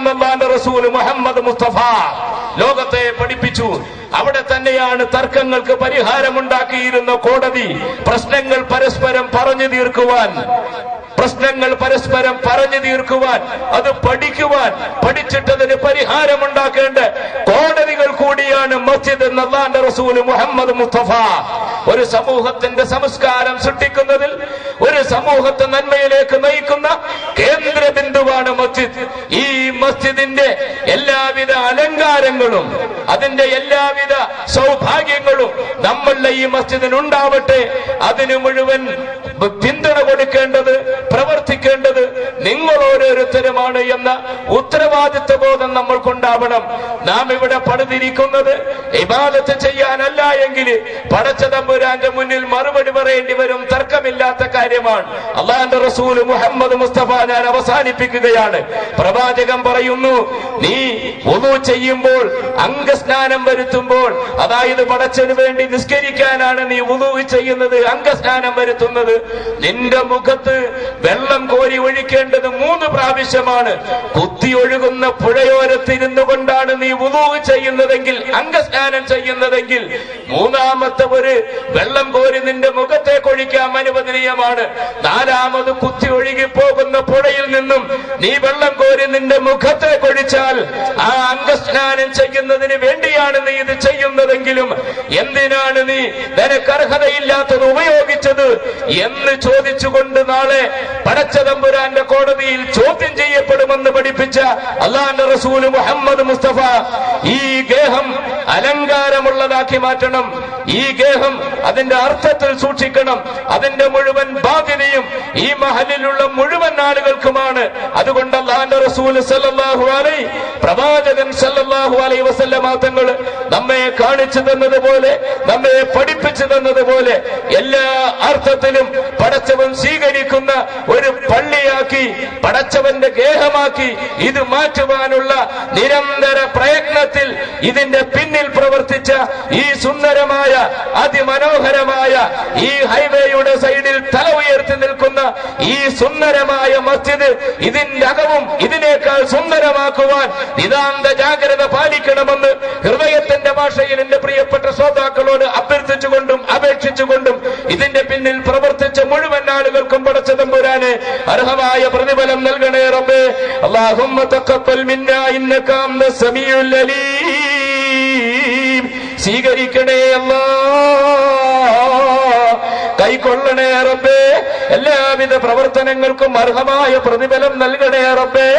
പഠിക്കണമെന്ന് അല്ലാഹുവിന്റെ റസൂൽ മുഹമ്മദ് മുസ്തഫ ലോകത്തെ പഠിപ്പിച്ചു. അവിടെ തന്നെയാണ് തർക്കങ്ങൾക്ക് പരിഹാരമുണ്ടാക്കിയിരുന്ന കോടതി. പ്രശ്നങ്ങൾ പരസ്പരം പറഞ്ഞു തീർക്കുവാൻ അത് പഠിക്കുവാൻ, പഠിച്ചിട്ടതിന് പരിഹാരമുണ്ടാക്കേണ്ട കോടതികൾ കൂടിയാണ് മസ്ജിദ് എന്ന് അല്ലാഹുവിന്റെ റസൂൽ മുഹമ്മദ് മുസ്തഫ. ഒരു സമൂഹത്തിന്റെ സംസ്കാരം സൃഷ്ടിക്കുന്നതിൽ, ഒരു സമൂഹത്തെ നന്മയിലേക്ക് നയിക്കുന്ന കേന്ദ്ര ബിന്ദുവാണ് മസ്ജിദ്. ഈ മസ്ജിദിന്റെ എല്ലാവിധ അലങ്കാരങ്ങളും അതിന്റെ എല്ലാവിധ സൗഭാഗ്യങ്ങളും നമ്മളുടെ ഈ മസ്ജിദിനുണ്ടാവട്ടെ. അതിന് മുഴുവൻ പിന്തുണ കൊടുക്കേണ്ടത്, പ്രവർത്തിക്കേണ്ടത് നിങ്ങൾ ഓരോരുത്തരുമാണ് എന്ന ഉത്തരവാദിത്വ ബോധം നമ്മൾക്കുണ്ടാവണം. നാം ഇവിടെ പണിതിരിക്കുന്നത് ഇബാദത്ത് ചെയ്യാനല്ല എങ്കിൽ പടച്ച തമ്പുരാന്റെ മുന്നിൽ മറുപടി പറയേണ്ടി വരും. തർക്കമില്ലാത്ത കാര്യമാണ്. അല്ലാഹുവിന്റെ റസൂൽ മുഹമ്മദ് മുസ്തഫ ഞാൻ അവസാനിപ്പിക്കുകയാണ്. പ്രവാചകൻ പറയുന്നു, നീ വുളു ചെയ്യുമ്പോൾ, അംഗസ്നാനം വരുത്തുമ്പോൾ, അതായത് പടച്ചതിന് വേണ്ടി നിസ്കരിക്കാനാണ് നീ വുളു ചെയ്യുന്നത്, അംഗസ്നാനം വരുത്തുന്നത്, നിന്റെ മുഖത്ത് വെള്ളം കോരി ഒഴിക്കേണ്ടത് 3 പ്രാവശ്യമാണ്. കുത്തി ഒഴുകുന്ന പുഴയോരത്തിരുന്നു കൊണ്ടാണ് നീ വുളു ചെയ്യുന്നതെങ്കിൽ, അംഗസ്നാനം ചെയ്യുന്നതെങ്കിൽ, 3ാമത്തെ ഒരു വെള്ളം കോരി നിന്റെ മുഖത്തേക്ക് ഒഴിക്കാൻ അനുവദനീയമാണ്. 4ാമത് കുത്തി ഒഴുകി പോകുന്ന പുഴയിൽ നിന്നും നീ വെള്ളം കോരി നിന്റെ മുഖത്തേക്ക് ഒഴിച്ചാൽ ആ അംഗസ്നാനം ചെയ്യുന്നതിന് വേണ്ടിയാണ് നീ ഇത് ചെയ്യുന്നതെങ്കിലും എന്തിനാണ് നീ നിനക്ക് അർഹതയില്ലാത്തത് ഉപയോഗിച്ചത് എന്ന് ചോദിച്ചുകൊണ്ട് നാളെ പടച്ച തമ്പുരാന്റെ കോടതിയിൽ ചോദ്യം ചെയ്യപ്പെടുമെന്ന് പഠിപ്പിച്ച അല്ലാഹുവിന്റെ റസൂൽ മുഹമ്മദ് മുസ്തഫ ഈ ഗേഹം അലങ്കാരമുള്ളതാക്കി മാറ്റണം. ഈ ഗേഹം അതിന്റെ അർത്ഥത്തിൽ സൂക്ഷിക്കണം. അതിന്റെ മുഴുവൻ ബാധ്യതയും ഈ മഹലിലുള്ള മുഴുവൻ ആളുകൾക്കുമാണ്. അതുകൊണ്ട് അല്ലാഹുവിന്റെ റസൂൽ സല്ലല്ലാഹു അലൈഹി പ്രവാചകൻ സല്ലല്ലാഹു അലൈഹി വസല്ലമ തങ്ങൾ നമ്മെ കാണിച്ചു തന്നതുപോലെ, നമ്മെ പഠിപ്പിച്ചു തന്നതുപോലെ എല്ലാ അർത്ഥത്തിലും പടച്ചവൻ സ്വീകരിക്കുന്ന ഒരു പള്ളിയാക്കി, പടച്ചവന്റെ ഗേഹമാക്കി ഇത് മാറ്റുവാനുള്ള നിരന്തര പ്രയത്നത്തിൽ ഇതിന്റെ പിന്നിൽ പ്രവർത്തിച്ച ഈ സുന്ദരമായ, അതിമനോഹരമായ ഈ ഹൈവേയുടെ സൈഡിൽ തല ഉയർത്തി നിൽക്കുന്ന ഈ സുന്ദരമായ മസ്ജിദ്, ഇതിന്റെ അകവും ഇതിനേക്കാൾ സുന്ദരമാക്കുവാൻ നിതാന്ത ജാഗ്രത പാലിക്കണമെന്ന് ഹൃദയത്തിന്റെ ഭാഷയിൽ എന്റെ പ്രിയപ്പെട്ട ശ്രോതാക്കളോട് അഭ്യർത്ഥിച്ചുകൊണ്ടും അപേക്ഷിച്ചുകൊണ്ടും ഇതിന്റെ പിന്നിൽ പ്രവർത്തിച്ച മുഴുവൻ ആളുകൾക്കും പടച്ച തമ്പുരാനെ അർഹമായ പ്രതിഫലം നൽകണേ റബ്ബേ. അല്ലാഹുമ്മ തഖബ്ബൽ മിന്നാ ഇന്നക അൻത സമീഉൽ അലീം. സ്വീകരിക്കണേ അല്ലാഹ്, കൈക്കൊള്ളണേ റബ്ബേ. എല്ലാവിധ പ്രവർത്തനങ്ങൾക്കും അർഹമായ പ്രതിഫലം നൽകണേ റബ്ബേ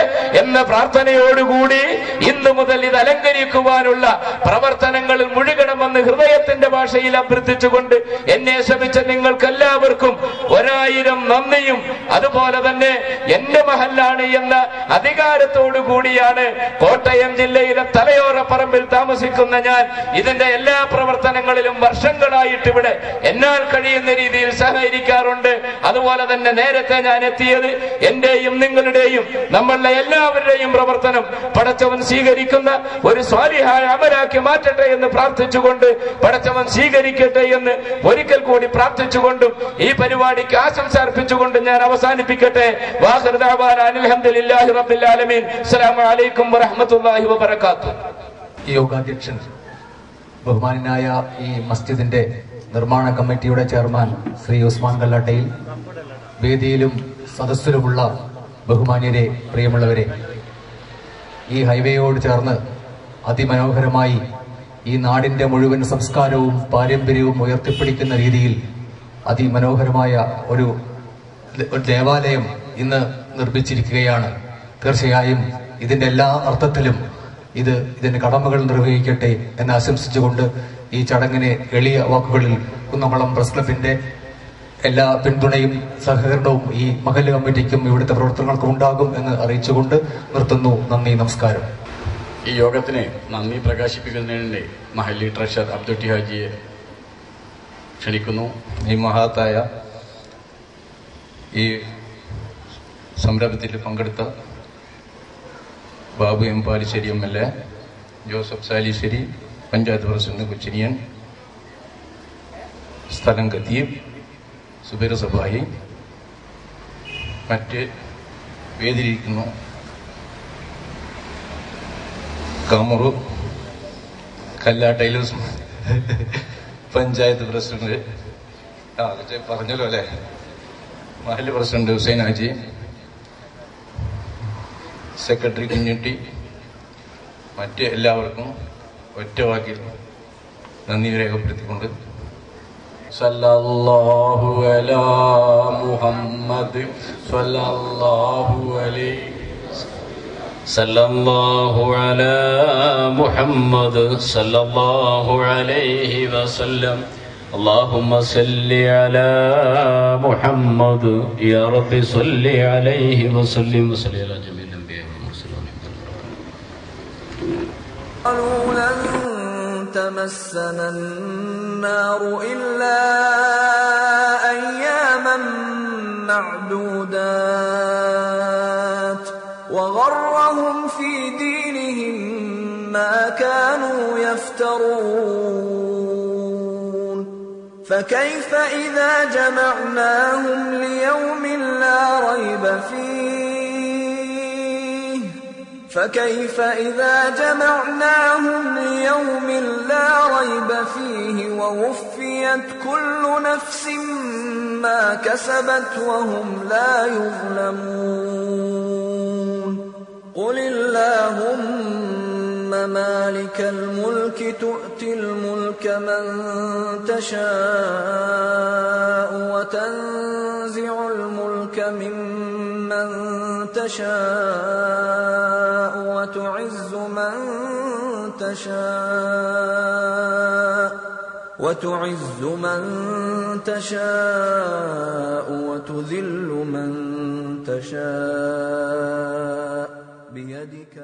എന്ന പ്രാർത്ഥനയോടുകൂടി ഇന്നു മുതൽ ഇത് അലങ്കരിക്കുവാനുള്ള പ്രവർത്തനങ്ങളിൽ മുഴുകണമെന്ന് ഹൃദയത്തിന്റെ ഭാഷയിൽ അഭ്യർത്ഥിച്ചുകൊണ്ട് എന്നെ ശ്രമിച്ച നിങ്ങൾക്കെല്ലാവർക്കും 1000 നന്ദിയും അതുപോലെ തന്നെ എന്റെ മഹല്ലാണ് എന്ന അധികാരത്തോടു കൂടിയാണ് കോട്ടയം ജില്ലയിലെ തലയോറപ്പറമ്പിൽ താമസിക്കുന്ന ഞാൻ ഇതിന്റെ എല്ലാ പ്രവർത്തനങ്ങളിലും വർഷങ്ങളായിട്ട് ഇവിടെ എന്നാൽ കഴിയുന്ന രീതിയിൽ സഹകരിക്കാറുണ്ട്. അതുപോലെ തന്നെ നേരത്തെ ഞാൻ എത്തിയത് എന്റെയും നിങ്ങളുടെയും നമ്മളുടെ എല്ലാവരുടെയും പ്രവർത്തനം പടച്ചവൻ സ്വീകരിക്കുന്ന ഒരു സ്വാലിഹായ അമലാക്കി മാറ്റട്ടെ എന്ന് പ്രാർത്ഥിച്ചുകൊണ്ട്, പടച്ചവൻ സ്വീകരിക്കട്ടെ എന്ന് ഒരിക്കൽ കൂടി പ്രാർത്ഥിച്ചുകൊണ്ടും ഈ പരിപാടിക്ക് ആശംസ അർപ്പിച്ചുകൊണ്ട് ഞാൻ അവസാനിപ്പിക്കട്ടെ. വാഖിറു ദഅവാന അൽഹംദുലില്ലാഹി റബ്ബിൽ ആലമീൻ. അസ്സലാമു അലൈക്കും വറഹ്മത്തുള്ളാഹി വബറകാതുഹു. യോഗാധ്യക്ഷൻ, ബഹുമാനായ ഈ മസ്ജിദിന്റെ നിർമ്മാണ കമ്മിറ്റിയുടെ ചെയർമാൻ ശ്രീ ഉസ്മാൻ കല്ലാട്ടയിൽ, വേദിയിലും സദസ്സിലുമുള്ള ബഹുമാന്യരെ, പ്രിയമുള്ളവരെ, ഈ ഹൈവേയോട് ചേർന്ന് അതിമനോഹരമായി ഈ നാടിന്റെ മുഴുവൻ സംസ്കാരവും പാരമ്പര്യവും ഉയർത്തിപ്പിടിക്കുന്ന രീതിയിൽ അതിമനോഹരമായ ഒരു ദേവാലയം ഇന്ന് നിർമ്മിച്ചിരിക്കുകയാണ്. തീർച്ചയായും ഇതിന്റെ എല്ലാ അർത്ഥത്തിലും ഇതിന്റെ കടമകൾ നിർവഹിക്കട്ടെ എന്ന് ആശംസിച്ചുകൊണ്ട് ഈ ചടങ്ങിനെ എളിയ വാക്കുകളിൽ കുന്നംകുളം പ്രസ് ക്ലബിന്റെ എല്ലാ പിന്തുണയും സഹകരണവും ഈ മഹല്ല് കമ്മിറ്റിക്കും ഇവിടുത്തെ പ്രവർത്തനങ്ങൾക്കും ഉണ്ടാകും എന്ന് അറിയിച്ചുകൊണ്ട് നിർത്തുന്നു. നന്ദി, നമസ്കാരം. ഈ യോഗത്തിന് നന്ദി പ്രകാശിപ്പിക്കുന്നതിന് മഹല്ലി ട്രഷറർ അബ്ദുട്ടി ഹാജിയെ ക്ഷണിക്കുന്നു. ഈ മഹത്തായ ഈ സംരംഭത്തിൽ പങ്കെടുത്ത Babu M Palissery MLA, Joseph Salissery panchayat president കൊച്ചിനിയൻ, സ്ഥലം ഖതീബ്, സുബൈർ സബായി, മറ്റ് വേദിയിരിക്കുന്നു കാമറു കല്ലാട്ടയിൽ പഞ്ചായത്ത് പ്രസിഡന്റ് പറഞ്ഞല്ലോ അല്ലേ, മഹല്ല് പ്രസിഡന്റ് ഹുസൈൻ ഹാജി, സെക്രട്ടറി കുഞ്ഞുട്ടി, മറ്റ് എല്ലാവർക്കും ഒറ്റ വാക്കിൽ നന്ദി രേഖപ്പെടുത്തിക്കൊണ്ട് സല്ലല്ലാഹു അലാ മുഹമ്മദ് സല്ലല്ലാഹു അലൈഹി സല്ലല്ലാഹു അലാ മുഹമ്മദ് സല്ലല്ലാഹു അലൈഹി വസല്ലം اللهم صل على محمد يا رب صل عليه وسلم وصل على جميع الانبياء والمرسلين. قالوا لن تمسنا النار إلا أياما معدودات وغرهم في دينهم ما كانوا يفترون فكيف إذا جمعناهم ليوم لا ريب فيه فكيف إذا جمعناهم ليوم لا ريب فيه ووفيت كل نفس ما كسبت وهم لا يظلمون قل اللهم مالك الملك تؤتي الملك من تشاء وتنزع الملك ممن تشاء وتعز من تشاء وتذل من تشاء بيدك